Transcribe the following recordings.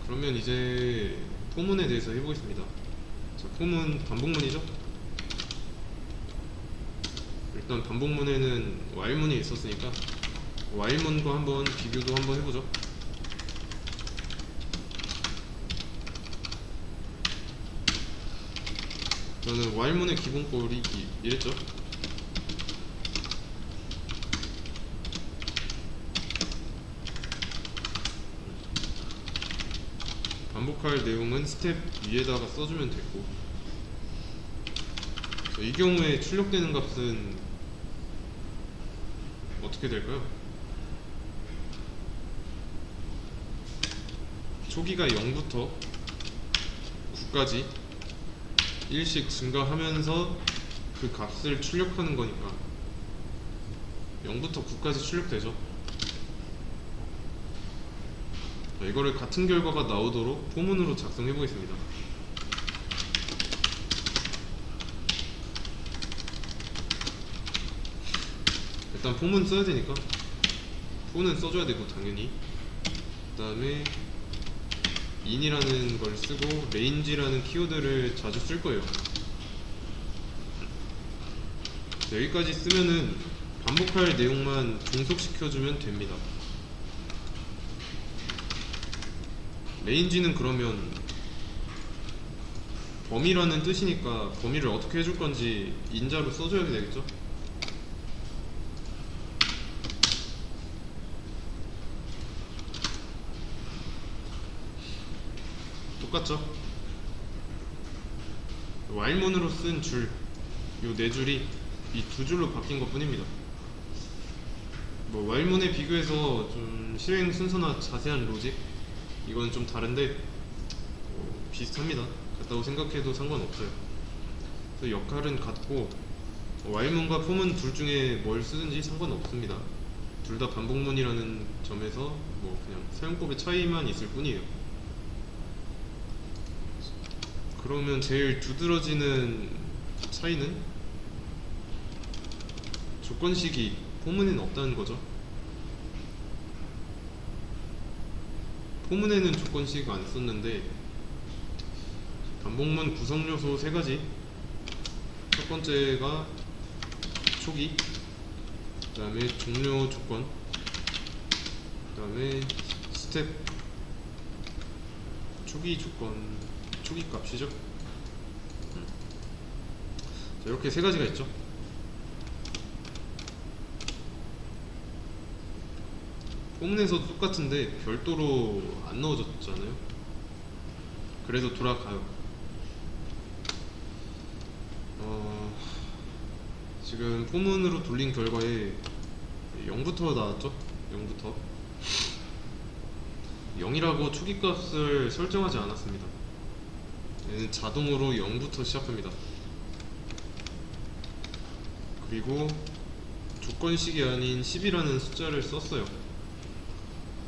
그러면 이제 포문에 대해서 해보겠습니다. 자, 포문 반복문이죠? 일단 반복문에는 while문이 있었으니까 while문과 한번 비교도 한번 해보죠. 저는 while문의 기본꼴이 이랬죠. 반복할 내용은 스텝 위에다가 써주면 됐고, 이 경우에 출력되는 값은 어떻게 될까요? 초기가 0부터 9까지 1씩 증가하면서 그 값을 출력하는 거니까 0부터 9까지 출력되죠. 이거를 같은 결과가 나오도록 포문으로 작성해 보겠습니다. 일단 포문 써야 되니까 포는 써줘야 되고 당연히, 그 다음에 in이라는 걸 쓰고 range라는 키워드를 자주 쓸 거예요. 여기까지 쓰면은 반복할 내용만 종속시켜주면 됩니다. range는 그러면 범위라는 뜻이니까 범위를 어떻게 해줄 건지 인자로 써줘야 되겠죠? 똑같죠? while문으로 쓴 줄, 요 네 줄이 이 두 줄로 바뀐 것 뿐입니다. while문에 비교해서 좀 실행 순서나 자세한 로직, 이건 좀 다른데 비슷합니다. 같다고 생각해도 상관없어요. 그래서 역할은 같고 while문과 포문 둘 중에 뭘 쓰든지 상관없습니다. 둘 다 반복문이라는 점에서 그냥 사용법의 차이만 있을 뿐이에요. 그러면 제일 두드러지는 차이는 조건식이 포문에는 없다는 거죠. 포문에는 조건식 안 썼는데 반복문 구성 요소 세 가지. 첫 번째가 초기, 그 다음에 종료 조건, 그 다음에 스텝. 초기 조건, 초기 값이죠. 자, 이렇게 세 가지가 있죠. 포문에서도 똑같은데 별도로 안 넣어졌잖아요. 그래서 돌아가요. 지금 포문으로 돌린 결과에 0부터 나왔죠? 0부터 0이라고 초기값을 설정하지 않았습니다. 얘는 자동으로 0부터 시작합니다. 그리고 조건식이 아닌 10이라는 숫자를 썼어요.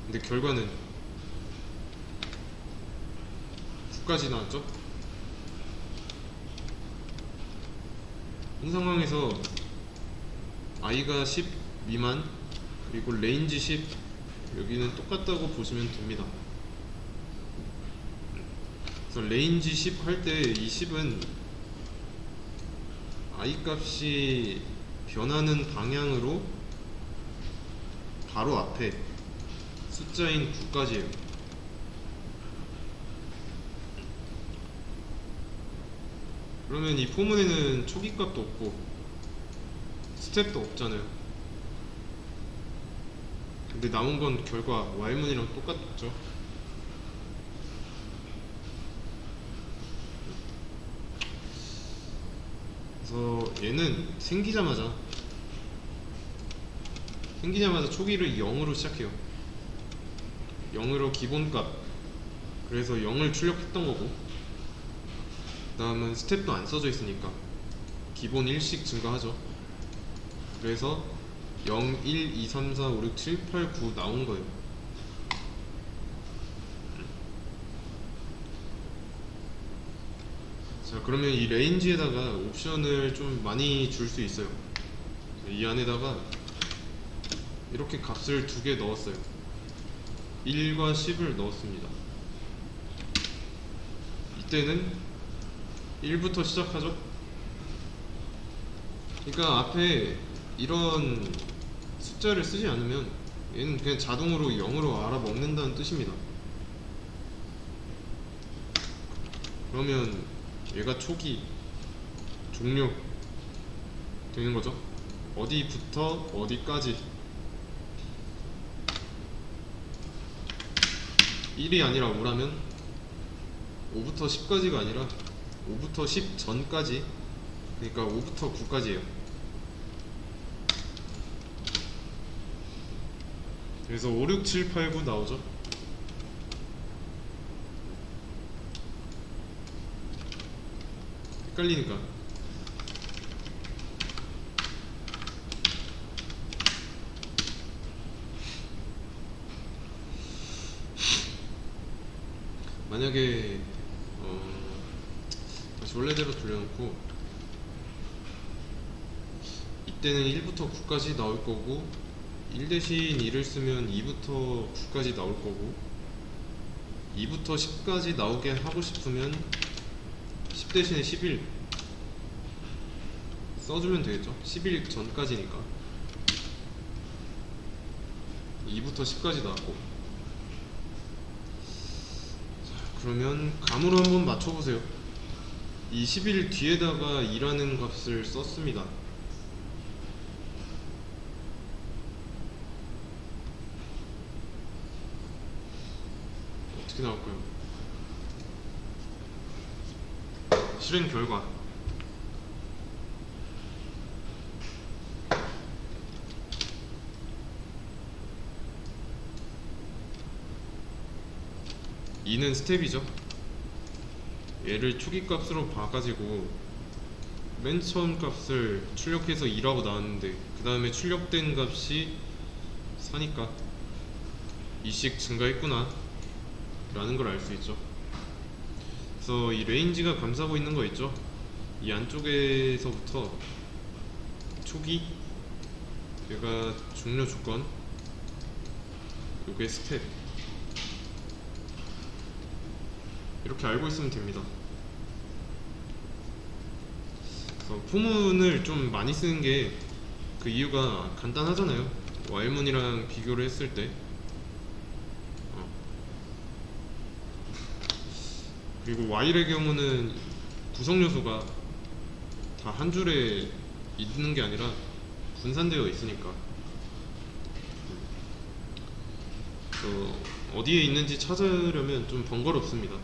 근데 결과는 9까지 나왔죠? 이 상황에서 i가 10 미만, 그리고 range 10, 여기는 똑같다고 보시면 됩니다. 그래서 range 10 할 때 이 10은 i 값이 변하는 방향으로 바로 앞에 숫자인 9까지예요. 그러면 이 포문에는 초기 값도 없고 스텝도 없잖아요. 근데 남은 건 결과 while문이랑 똑같죠. 그래서 얘는 생기자마자 초기를 0으로 시작해요. 0으로 기본값, 그래서 0을 출력했던 거고, 그 다음은 스텝도 안 써져 있으니까 기본 1씩 증가하죠. 그래서 0, 1, 2, 3, 4, 5, 6, 7, 8, 9 나온 거예요. 자, 그러면 이 레인지에다가 옵션을 좀 많이 줄 수 있어요. 이 안에다가 이렇게 값을 두 개 넣었어요. 1과 10을 넣었습니다. 이때는 1부터 시작하죠. 그러니까 앞에 이런 숫자를 쓰지 않으면 얘는 그냥 자동으로 0으로 알아먹는다는 뜻입니다. 그러면 얘가 초기, 종료 되는 거죠. 어디부터 어디까지 1이 아니라 5라면 5부터 10까지가 아니라 5부터 10 전까지, 그러니까 5부터 9까지예요. 그래서 5, 6, 7, 8, 9 나오죠. 헷갈리니까. 만약에 다시 원래대로 돌려놓고 이때는 1부터 9까지 나올 거고 1 대신 1을 쓰면 2부터 9까지 나올 거고 2부터 10까지 나오게 하고 싶으면 10 대신에 11 써주면 되겠죠. 11 전까지니까 2부터 10까지 나왔고. 자, 그러면 감으로 한번 맞춰보세요. 이 11 뒤에다가 2라는 값을 썼습니다. 어떻게 나올까요? 실행 결과 (2는) 스텝이죠. 얘를 초기 값으로 봐가지고 맨 처음 값을 출력해서 2라고 나왔는데 그 다음에 출력된 값이 4니까 2씩 증가했구나 라는 걸 알 수 있죠. 그래서 이 레인지가 감싸고 있는 거 있죠. 이 안쪽에서부터 초기, 얘가 종료 조건, 요게 스텝, 이렇게 알고 있으면 됩니다. 그래서 포문을 좀 많이 쓰는 게 그 이유가 간단하잖아요. while문이랑 비교를 했을 때. 그리고 while의 경우는 구성 요소가 다 한 줄에 있는 게 아니라 분산되어 있으니까 어디에 있는지 찾으려면 좀 번거롭습니다.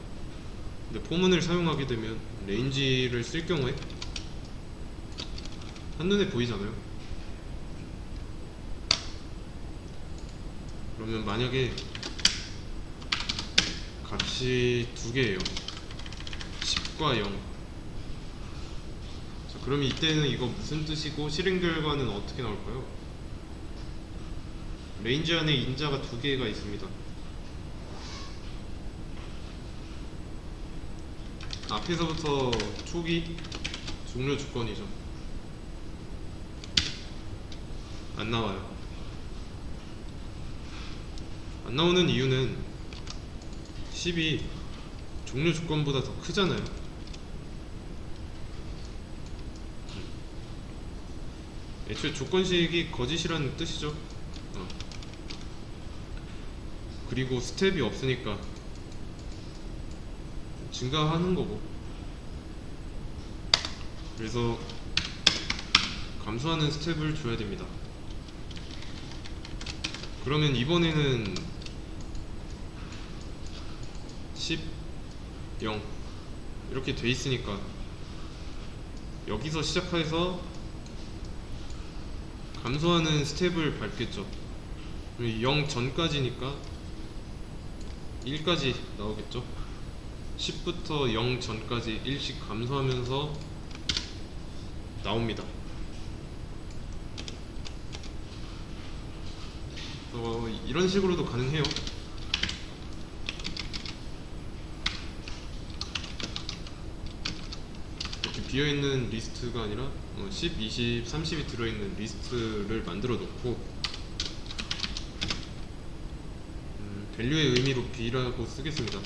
근데 포문을 사용하게 되면 레인지를 쓸 경우에 한눈에 보이잖아요. 그러면 만약에 값이 두 개예요. 10과 0. 자, 그러면 이때는 이거 무슨 뜻이고 실행 결과는 어떻게 나올까요? 레인지 안에 인자가 두 개가 있습니다. 앞에서부터 초기, 종료 조건이죠. 안 나와요. 안 나오는 이유는 10이 종료 조건보다 더 크잖아요. 애초에 조건식이 거짓이라는 뜻이죠. 그리고 스텝이 없으니까 증가하는 거고. 그래서 감소하는 스텝을 줘야 됩니다. 그러면 이번에는 10, 0 이렇게 돼 있으니까 여기서 시작해서 감소하는 스텝을 밟겠죠. 0 전까지니까 1까지 나오겠죠. 10부터 0 전까지 1씩 감소하면서 나옵니다. 이런 식으로도 가능해요. 이렇게 비어있는 리스트가 아니라 10, 20, 30이 들어있는 리스트를 만들어 놓고 밸류의 의미로 b라고 쓰겠습니다.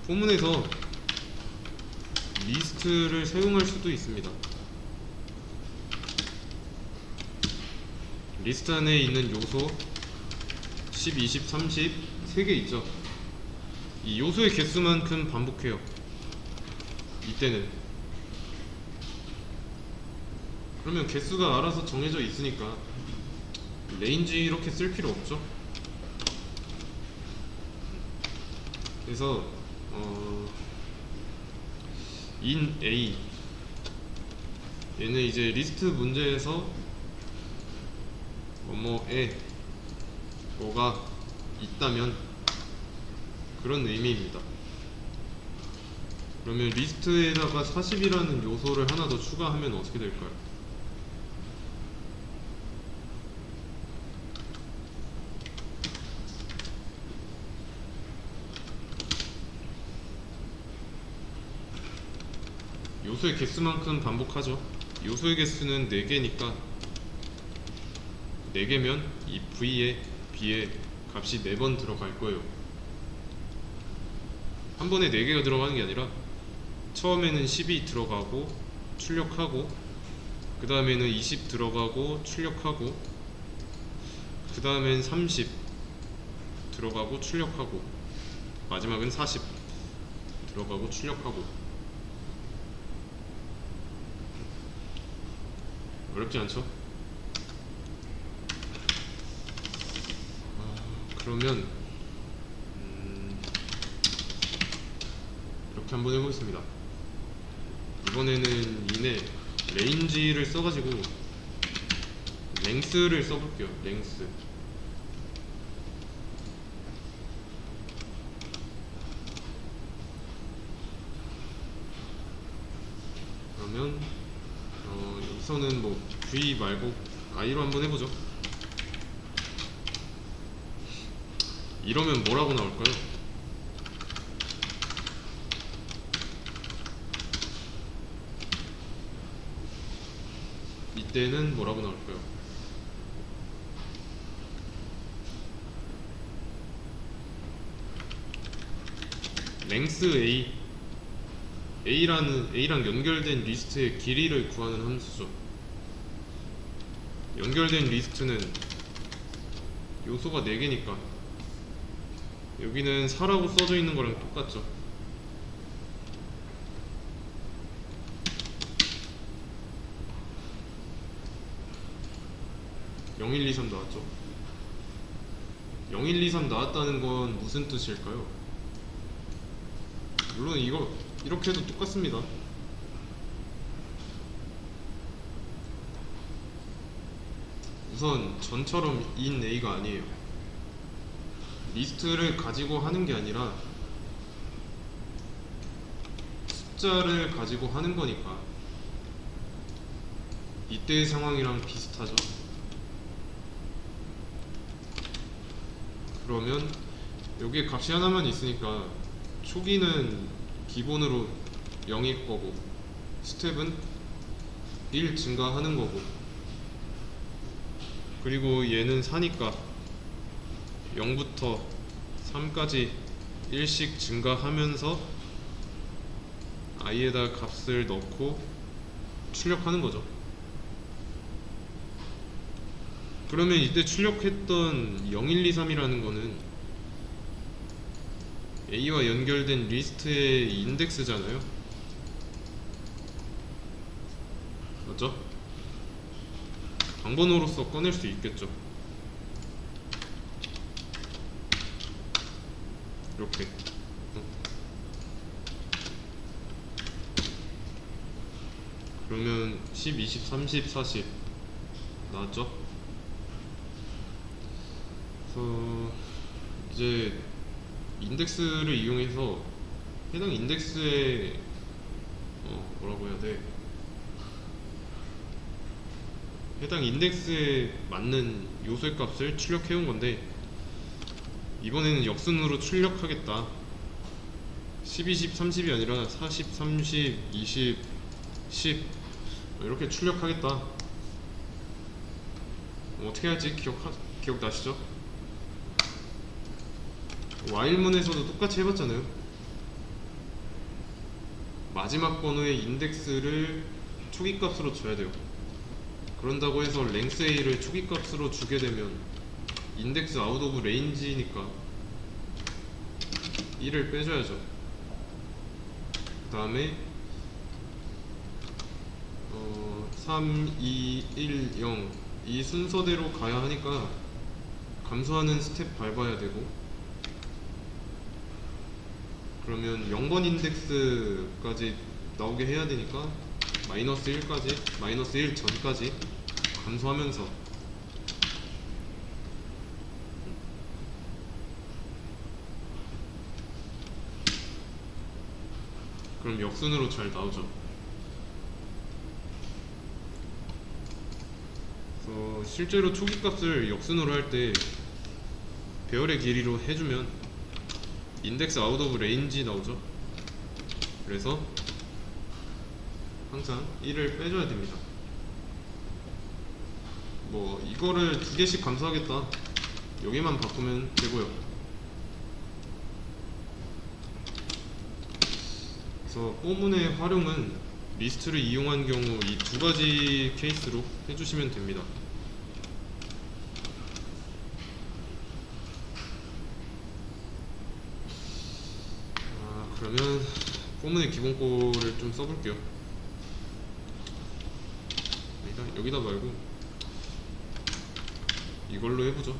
포문에서 리스트를 사용할 수도 있습니다. 리스트 안에 있는 요소 10, 20, 30 3개 있죠. 이 요소의 개수만큼 반복해요. 이때는. 그러면 개수가 알아서 정해져 있으니까 레인지 이렇게 쓸 필요 없죠. 그래서 in A 얘는 이제 리스트 문제에서 뭐뭐에 뭐가 있다면 그런 의미입니다. 그러면 리스트에다가 40이라는 요소를 하나 더 추가하면 어떻게 될까요? 요소의 개수만큼 반복하죠. 요소의 개수는 4개니까 4개면 이 V에 B에 값이 4번 들어갈 거예요. 한 번에 4개가 들어가는 게 아니라 처음에는 10이 들어가고 출력하고 그 다음에는 20 들어가고 출력하고 그 다음엔 30 들어가고 출력하고 마지막은 40 들어가고 출력하고. 어렵지 않죠? 그러면 이렇게 한번 해보겠습니다. 이번에는 인에 레인지를 써가지고 랭스를 써볼게요. 랭스. 그러면 여기서는 뭐 V 말고 I로 한번 해보죠. 이러면 뭐라고 나올까요? 이때는 뭐라고 나올까요? 랭스 A A랑 연결된 리스트의 길이를 구하는 함수죠. 연결된 리스트는 요소가 4개니까 여기는 4라고 써져 있는 거랑 똑같죠. (0, 1, 2, 3) 나왔죠. 0, 1, 2, 3 나왔다는 건 무슨 뜻일까요? 물론 이거 이렇게 해도 똑같습니다. 우선 전처럼 in A가 아니에요. 리스트를 가지고 하는 게 아니라 숫자를 가지고 하는 거니까 이때의 상황이랑 비슷하죠. 그러면 여기에 값이 하나만 있으니까 초기는 기본으로 0일 거고 스텝은 1 증가하는 거고 그리고 얘는 4니까 0부터 3까지 1씩 증가하면서 i에다 값을 넣고 출력하는 거죠. 그러면 이때 출력했던 0, 1, 2, 3이라는 거는 A와 연결된 리스트의 인덱스잖아요. 맞죠? 방번호로서 꺼낼 수 있겠죠. 이렇게 그러면 10, 20, 30, 40 나왔죠? 그래서 이제 인덱스를 이용해서 해당 인덱스에 뭐라고 해야 돼? 해당 인덱스에 맞는 요소의 값을 출력해 온 건데 이번에는 역순으로 출력하겠다. 10, 20, 30이 아니라 40, 30, 20, 10 이렇게 출력하겠다. 어떻게 할지 기억나시죠? while문에서도 똑같이 해봤잖아요. 마지막 번호의 인덱스를 초기값으로 줘야 돼요. 그런다고 해서 랭스 A를 초기값으로 주게 되면 인덱스 아웃 오브 레인지니까 1을 빼줘야죠. 그 다음에 3, 2, 1, 0 이 순서대로 가야 하니까 감소하는 스텝 밟아야 되고, 그러면 0번 인덱스까지 나오게 해야 되니까 마이너스 1까지, 마이너스 1 전까지 감소하면서 그럼 역순으로 잘 나오죠. 그래서 실제로 초기값을 역순으로 할 때 배열의 길이로 해주면 인덱스 아웃 오브 레인지 나오죠. 그래서 항상 1을 빼줘야 됩니다. 뭐 이거를 두 개씩 감소하겠다, 여기만 바꾸면 되고요. 그래서 포문의 활용은 리스트를 이용한 경우 이 두 가지 케이스로 해주시면 됩니다. 그러면 포문의 기본꼴을 좀 써볼게요. 여기다 말고 이걸로 해보죠.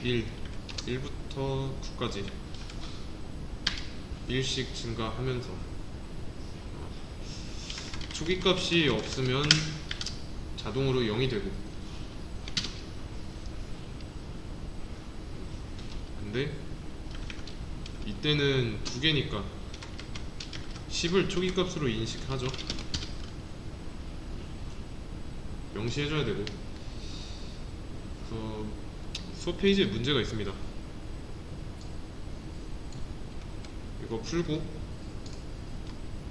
1부터 9까지 1씩 증가하면서 초기값이 없으면 자동으로 0이 되고, 근데 이때는 두 개니까 10을 초기값으로 인식하죠. 명시해줘야 되고. 그래서 수업 페이지에 문제가 있습니다. 이거 풀고,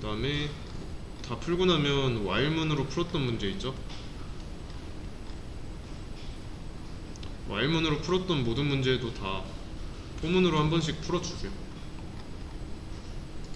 그 다음에 다 풀고 나면 while문으로 풀었던 문제 있죠. while문으로 풀었던 모든 문제도 다 포문으로 한 번씩 풀어주세요.